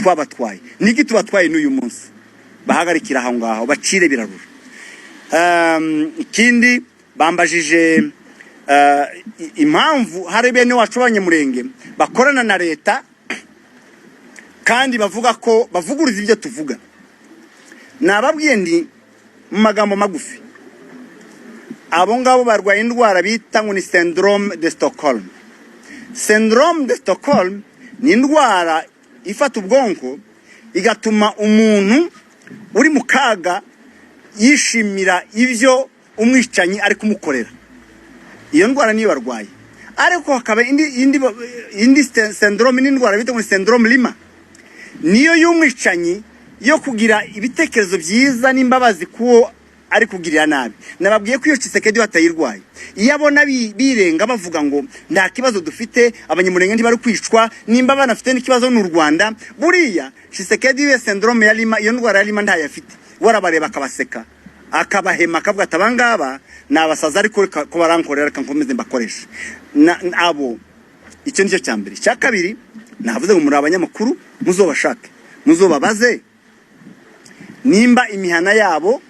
twabatwaye niki tubatwaye n'uyu munsi bahagarikira aho ngaho bacire birarura. Ikindi bambajije impamvu hari bene wacu abanyamurenge bakorana na leta kandi bavuga ko bavuguruza ibyo tuvuga. Nababwiye ndi mu magambo magufi, abo ngabo barwaye indwara bita ngo ni syndrome de Stockholm. Syndrome de Stockholm ni indwara ifata ubwonko igatuma umuntu uri mu kaga yishimira ibyo umwicanyi ari kumukorera. Iyo ndwara niyo barwaye. Ariko hakaba indi syndrome ni indwara bita ngo ni syndrome Lima. Niyo y'umwicanyi yo kugira ibitekerezo byiza n'imbabazi kuwo ari kugirira nabi. Nababwiye ko iyo Tshisekedi batayirwaye. Iyo abona birenga bavuga ngo nta kibazo dufite, abanyamurenge ntibari kwicwa, nimba banafite n'ikibazo n'u Rwanda, buriya Tshisekedi we syndrome ya Lima, iyo ndwara ya Lima ntayafite. Warabareba akabaseka, akabahema akavuga tabangaba nabasaza ariko ko barankorera kankomeze mbakoresha. Abo icyo nicyo cyambere. Cya kabiri navuze ngo muri abanyamakuru muzobashake, muzobabaze nimba imihana yabo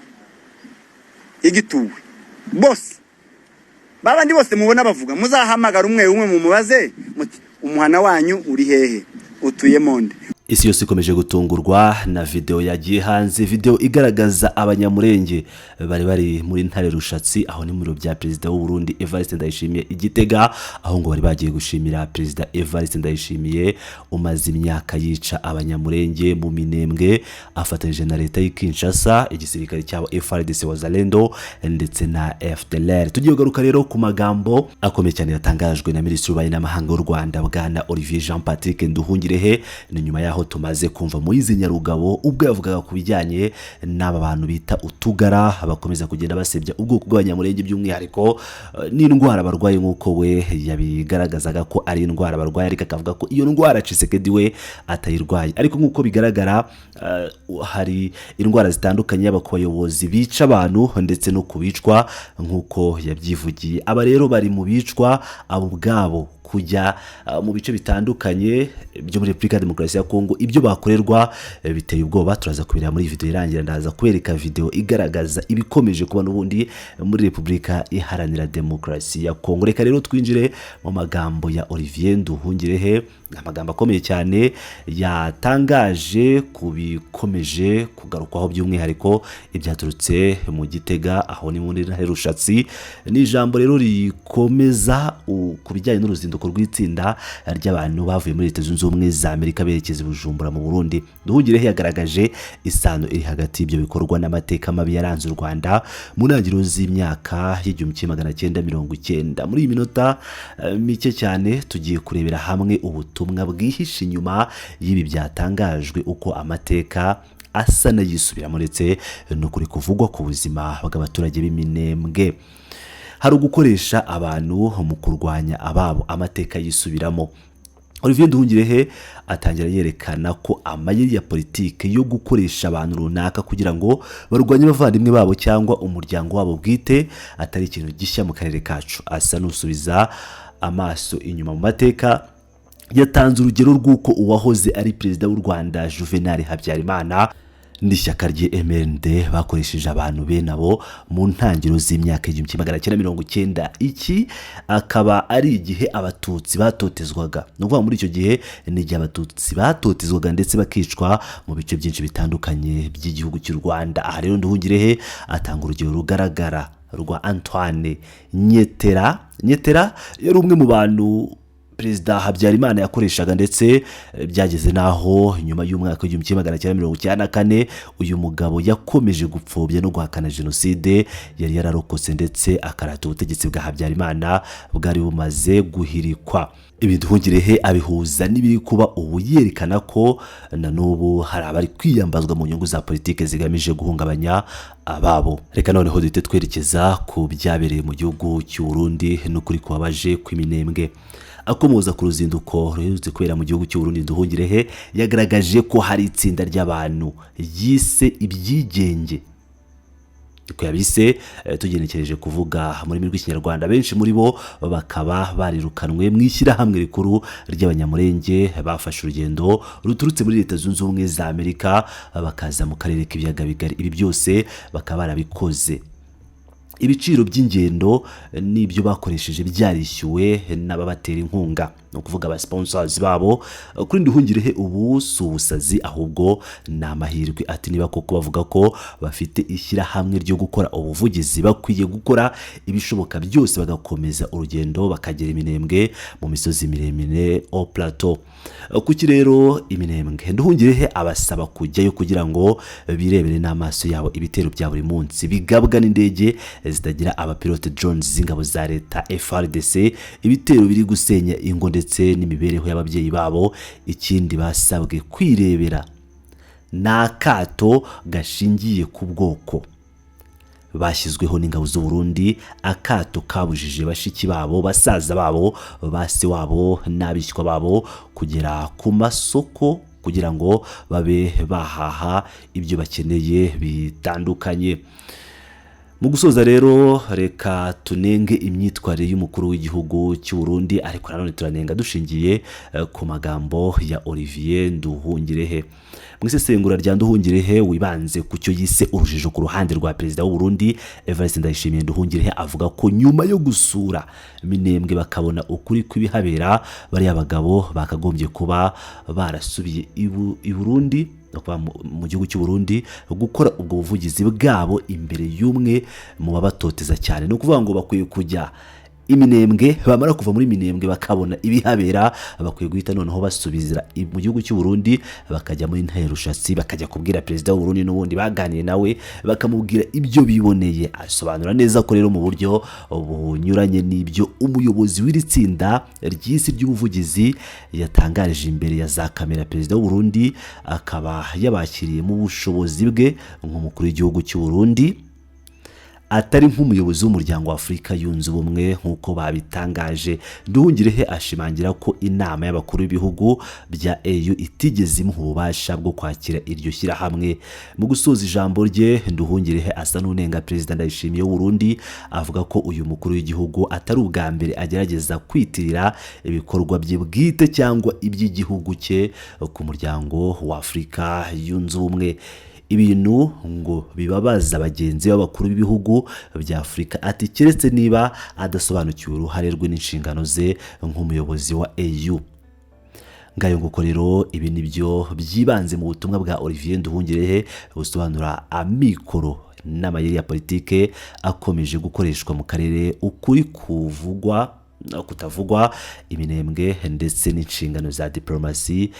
igituwe. Bose babandi bose mubona bavuga muzahamagara umwe mu mubaze muti umuhana wanyu uri hehe, utuye monde. Isi yose ikomeje gutungurwa na video yagiye hanze, video igaragaza abanyamurenge bari muri Ntare Rushatsi, aho ni mu biro bya Perezida w'u Burundi Evariste Ndayishimiye Igitega, aho ngo bari bagiye gushimira Perezida Evariste Ndayishimiye umaze imyaka yica abanyamurenge mu Minembwe afatanyije na leta y'Kinshasa, igisirikare cyabo FARDC Wazalendo ndetse na FDLR. Tugiye kugaruka rero ku magambo akomeye cyane yatangajwe na Minisitiri w'Ububanyi n'Amahanga w'u Rwanda Bwana Olivier Jean Patrick Nduhungirehe, ni nyuma aho tumaze kumva Moise Nyarugabo ubwo yavugaga ku bijyanye n'aba bantu bita utugara bakomeza kugenda basebya ubwoko bw'abanyamurenge by'umwihariko n'indwara barwaye, nk'uko we yabigaragazaga ko ari indwara barwaye, ariko akavuga ko iyo ndwara Tshisekedi we atayirwaye. Ariko nk'uko bigaragara hari indwara zitandukanye yaba ku bayobozi bica abantu ndetse no kubicwa, nk'uko yabyivugiye. Aba rero bari mu bicwa abo ubwabo kujya mu bice bitandukanye byo muri Repubulika ya Demokarasi ya Kongo, ibyo bakorerwa biteye ubwoba. Turaza kubira muri video irangira, ndaza kubereka video igaragaza ibikomeje kuba n'ubundi muri Repubulika Iharanira Demokarasi ya Kongo. Reka rero twinjire mu magambo ya Olivier Nduhungirehe, amagambo akomeye cyane yatangaje kubikomeje kugarukwaho by'umwihariko ibyaturutse mu Gitega, aho ni muri Ntare Rushatsi. Ni ijambo rero rikomeza kubijyanye n'uruzinduko rw'itsinda ry'abantu bavuye muri Leta Zunze Ubumwe za Amerika berekeza Bujumbura mu Burundi. Nduhungirehe yagaragaje isano iri hagati y'ibyo bikorwa n'amateka mabi yaranze u Rwanda mu ntangiriro z'imyaka y'1990. Muri iyi minota mike cyane tugiye kurebera hamwe ubutumwa bwihishe inyuma y'ibi byatangajwe, uko amateka asa n'ayisubiramo ndetse no kuri kuvugwa ku buzima bw'abaturage b'Iminembwe. Hari ugukoresha abantu mu kurwanya ababo, amateka yisubiramo. Olivier Nduhungirehe atangira yerekana ko amayeri ya politike yo gukoresha abantu runaka kugira ngo barwanye abavandimwe babo cyangwa umuryango wabo bwite atari ikintu gishya mu karere kacu. Asa n'usubiza amaso inyuma mu mateka. Yatanze urugero rw'uko uwahoze ari perezida w'u Rwanda Juvenal Habyarimana n'ishyaka rye MRND bakoresheje abantu be nabo mu ntangiriro z'imyaka 1990. Iki akaba ari igihe abatutsi batotezwaga. Nuvuga muri icyo gihe ni igihe abatutsi batotezwaga ndetse bakicwa mu bice byinshi bitandukanye by'igihugu cy'u Rwanda. Aha rero Nduhungirehe atanga urugero rugaragara rwa Antoine Nyetera. Nyetera yari umwe mu bantu Perezida Habyarimana yakoreshaga, ndetse byageze naho nyuma y'umwaka w'1994 uyu mugabo yakomeje gupfobya no guhakana jenoside yari yararokotse, ndetse akarata ubutegetsi bwa Habyarimana bwari bumaze guhirikwa. Ibi Nduhungirehe abihuza n'ibiri kuba ubu, yerekana ko na n'ubu hari abari kwiyambazwa mu nyungu za politike zigamije guhungabanya ababo. Reka noneho duhite twerekeza ku byabereye mu gihugu cy'u Burundi no kuri kubabaje kw'Iminembwe. Akomoza ku ruzinduko ruherutse kubera mu gihugu cy'u Burundi, Nduhungirehe yagaragaje ko hari itsinda ry'abantu yise ibyigenge ko yabise tugenekereje kuvuga muri rurimi rw'ikinyarwanda. Benshi muri bo bakaba barirukanwe mu ishyirahamwe rikuru ry'abanyamurenge bafashe urugendo ruturutse muri Leta Zunze Ubumwe za Amerika bakaza mu karere k'ibiyaga bigari. Ibi byose bakaba barabikoze. Ibiciro by'ingendo n'ibyo bakoresheje byarishyuwe n'ababatera inkunga, no kuvuga aba sponsors babo. Kuri Nduhungirehe ubu subusazi ahubwo n'amahirwe. Ati niba koko bavuga ko bafite ishyirahamwe ryo gukora ubuvugizi, bakwiye gukora ibishoboka byose bagakomeza urugendo bakagera Iminembwe mu misozi miremire au plateau. Kuki rero Iminembwe? Nduhungirehe abasaba kujyayo kugira ngo birebere n'amaso yabo ibitero bya buri munsi bigabwa n'indege zitagira abapilote drones z'ingabo za leta FARDC, ibitero biri gusenya ingo ndetse n'imibereho y'ababyeyi babo. Ikindi basabwe kwirebera n'akato gashingiye ku bwoko bashyizweho n'ingabo z'u Burundi, akato kabujije bashiki babo, basaza babo, base wabo n'abishywa babo kugera ku masoko kugira ngo babe bahaha ibyo bakeneye bitandukanye. Mu gusoza rero reka tunenge imyitwarire y'umukuru w'igihugu cy'u Burundi, ariko nanone turanenga dushingiye ku magambo ya Olivier Nduhungirehe. Mu isesengura rya Nduhungirehe wibanze ku cyo yise urujijo ku ruhande rwa Perezida w'u Burundi Evariste Ndayishimiye. Nduhungirehe avuga ko nyuma yo gusura Minembwe bakabona ukuri kw'ibihabera, bari abagabo bakagombye kuba barasubiye i Burundi mu gihugu cy'u Burundi gukora ubwo buvugizi bwabo imbere y'umwe mu babatoteza cyane. No kuvuga ngo bakwiye kujya Iminembwe, bamara kuva muri Minembwe bakabona ibihabera, bakwiye guhita noneho basubizira mu gihugu cy'u Burundi bakajya muri Ntare Rushatsi bakajya kubwira Perezida w'u Burundi n'ubundi baganiye nawe bakamubwira ibyo biboneye. Asobanura neza ko rero mu buryo bunyuranye n'ibyo umuyobozi w'iri tsinda ry'isi ry'ubuvugizi yatangarije imbere ya za kamera Perezida w'u Burundi, akaba yabakiriye mu bushobozi bwe nk'umukuru w'igihugu cy'u Burundi, atari nk'umuyobozi w'umuryango wa Afurika yunze ubumwe nk'uko babitangaje. Nduhungirehe ashimangira ko inama y'abakuru b'ibihugu bya EU itigeze imuha ububasha bwo kwakira iryo shyirahamwe. Mu gusoza ijambo rye, Nduhungirehe asa n'unenga Perezida Ndayishimiye w'u Burundi, avuga ko uyu mukuru w'igihugu atari ubwa mbere agerageza kwitirira ibikorwa bye bwite cyangwa iby'igihugu cye ku muryango wa Afurika yunze ubumwe. Ibintu ngo bibabaza abagenzi b'abakuru b'ibihugu bya Afurika. Ati keretse niba adasobanukiwe uruhare rwe n'inshingano ze nk'umuyobozi wa EU. Ngayo nguko rero ibi nibyo byibanze mu butumwa bwa Olivier Nduhungirehe busobanura amikoro n'amayeri ya politike akomeje gukoreshwa mu karere, ukuri kutavugwa, Iminembwe ndetse n'inshingano za diplomasi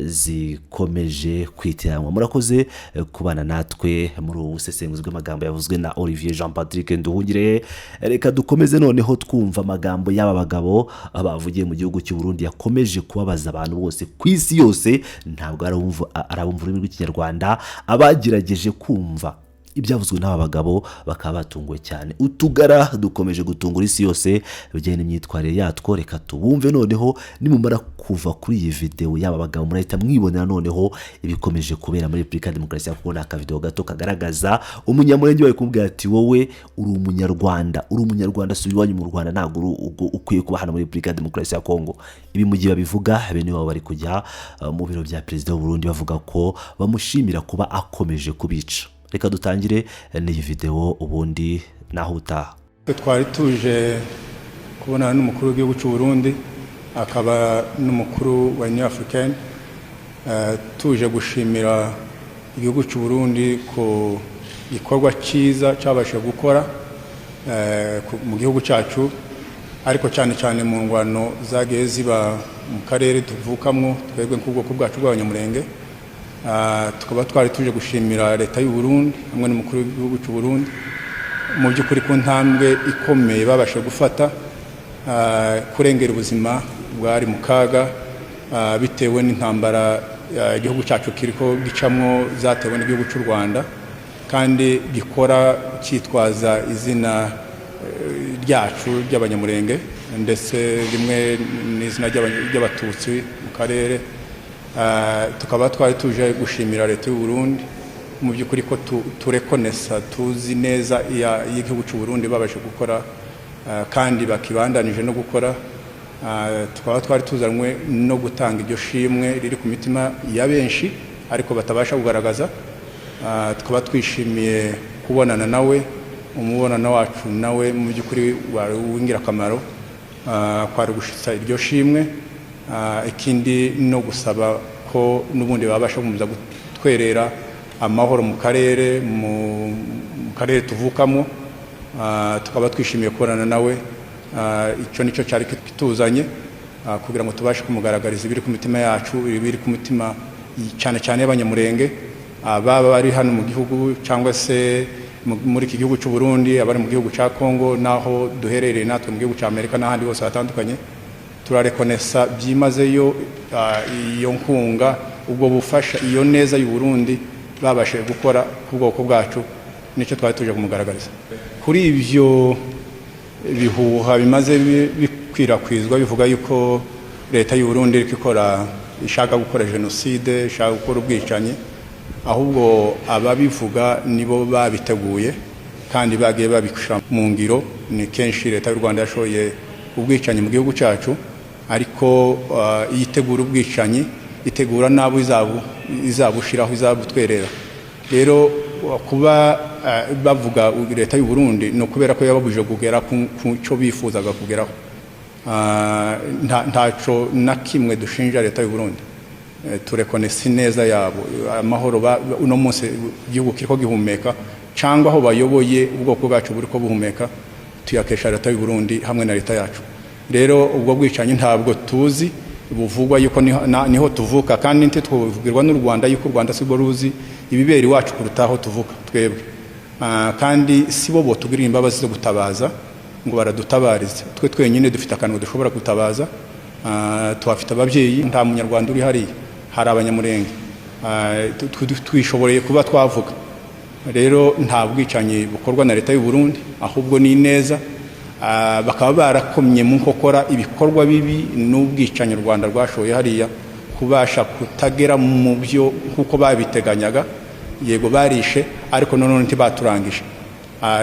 zikomeje kwitiranwa. Murakoze kubana natwe muri ubu busesenguzi bw'amagambo yavuzwe na Olivier Jean Patrick Nduhungirehe. Reka dukomeze noneho twumva amagambo y'aba bagabo bavugiye mu gihugu cy'u Burundi yakomeje kubabaza abantu bose ku isi yose. Ntabwo arabumva ururimi rw'ikinyarwanda, abagerageje kumva ibyavuzwe n'aba bagabo bakaba batunguwe cyane. Utugara dukomeje gutungura isi yose bijyanye n'imyitwarire yatwo. Reka tubumve noneho, nimumara kuva kuri iyi video y'aba bagabo murahita mwibonera noneho ibikomeje kubera muri Republika Demokarasi ya Kongo. Ni akavideo gato kagaragaza umunyamurenge wawe kumubwira ati wowe uri umunyarwanda subira iwanyu mu Rwanda, ntabwo ukwiye kuba hano muri Republika Demokarasi ya Kongo. Ibi mu gihe babivuga bene wabo bari kujya mu biro bya Perezida w'u Burundi bavuga ko bamushimira kuba akomeje kubica. Reka dutangire n'iyi video ubundi naho utaha. Twari tuje kubona n'umukuru w'igihugu cy'u Burundi akaba n'umukuru wa Union Africaine, tuje gushimira igihugu cy'u Burundi ku gikorwa cyiza cyabashe gukora mu gihugu cyacu, ariko cyane cyane mu ngwano zagiye ziba mu karere tuvukamo twebwe nk'ubwoko bwacu bw'abanyamurenge. Tukaba twari tuje gushimira leta y'u Burundi hamwe n'umukuru w'igihugu cy'u Burundi mu by'ukuri ku ntambwe ikomeye babasha gufata kurengera ubuzima bwari mu kaga bitewe n'intambara igihugu cyacu kiriko gicamwo zatewe n'igihugu cy'u Rwanda, kandi gikora cyitwaza izina ryacu ry'abanyamurenge ndetse rimwe n'izina ry'abatutsi mu karere. Tukaba twari tuje gushimira leta y'u Burundi mu by'ukuri ko turekonesa tuzi neza y'igihugu cy'u Burundi babashe gukora kandi bakibandanije no gukora. Tukaba twari tuzanwe no gutanga iryo shimwe riri ku mitima ya benshi ariko batabasha kugaragaza. Tukaba twishimiye kubonana nawe, umubonano wacu nawe mu by'ukuri w'ingirakamaro, kwari gushitsa iryo shimwe. Ikindi no gusaba ko n'ubundi babasha kumza gutwerera amahoro mu karere tuvukamo. Tukaba twishimiye kubonana nawe. Icyo nicyo cyari kituzanye kugira ngo tubashe kumugaragariza ibiri ku mitima yacu, ibiri ku mitima cyane cyane y'abanyamurenge, baba bari hano mu gihugu cyangwa se muri iki gihugu cy'u Burundi, abari mu gihugu cya Kongo, naho duherereye natwe mu gihugu cya Amerika n'ahandi hose hatandukanye. Turarekonesa byimazeyo iyo nkunga, ubwo bufasha, iyo neza y'u Burundi babashe gukora ku bwoko bwacu, nicyo twari tuje kumugaragariza. Kuri ibyo bihuha bimaze bikwirakwizwa bivuga yuko leta y'u Burundi ishaka gukora jenoside, ishaka gukora ubwicanyi, ahubwo ababivuga nibo babiteguye kandi bagiye babishira mu ngiro. Ni kenshi leta y'u Rwanda yashoye ubwicanyi mu gihugu cyacu, ariko yitegura ubwicanyi itegura nabo izabushiraho, izabutwerera. Rero kuba bavuga leta y'u Burundi no kubera ko yababuje kugera ku cyo bifuzaga kugeraho. Ntaco na kimwe dushinja leta y'u Burundi. Turekonesa neza yabo, amahoro uno munsi igihugu kiriko gihumeka, cyangwa aho bayoboye ubwoko bwacu buri ko buhumeka, tuyakesha leta y'u Burundi hamwe na leta yacu. Rero ubwo bwicanyi ntabwo tuzi, buvugwa yuko niho tuvuka, kandi nte twuvugirwa n'u Rwanda yuko u Rwanda sibo ruzi ibiberi wacu kurutaho tuvuka twebwe. Kandi sibo bo tugirira imbabazi zo gutabaza ngo baradutabarize. Twe twenyine dufite akantu dushobora gutabaza. Twafite ababyeyi, nta munyarwanda uri hariya, hari abanyamurenge. Twishoboreye kuba twavuga. Rero nta bwicanyi bukorwa na leta y'u Burundi, ahubwo ni neza. Bakaba barakomye mu nkokora ibikorwa bibi n'ubwicanyi u Rwanda rwashoye hariya, kubasha kutagera mu byo kuko babiteganyaga. Yego barishe, ariko none ntibaturangije.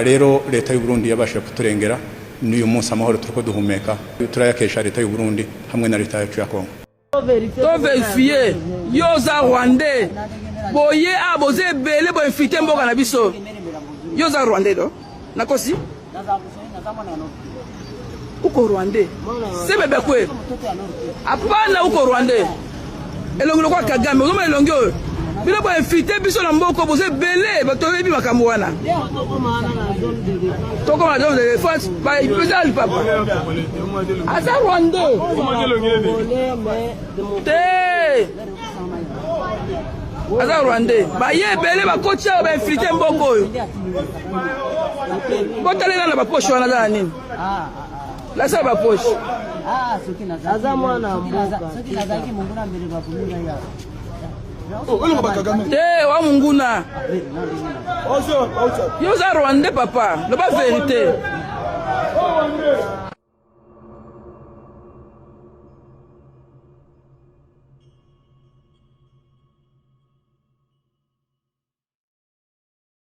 Rero leta y'u Burundi yabashije kuturengera, n'uyu munsi amahoro turiko duhumeka, turayakesha leta y'u Burundi hamwe na leta yacu ya Kongo. To verifier yoza Rwandais boye aboze bele bo infite mboka na biso yoza Rwandais do nakosi uko Rwandais sebebe kwe apana uko Rwandais elongolo kwa Kagame uzoma elongyo bila bo infite biso na mboko boze bele bato bebi makambo wana toko na zone de France ba ipeza papa asa Rwandais te asa Rwandais ba ye bele ba kocha ba infite mboko yo botale na ba poche wana za nini la sa ba poche soki na zaza mwana mboka soki na zaki munguna mbele ba kumunga ya te wa munguna yo za Rwandais papa lo ba vérité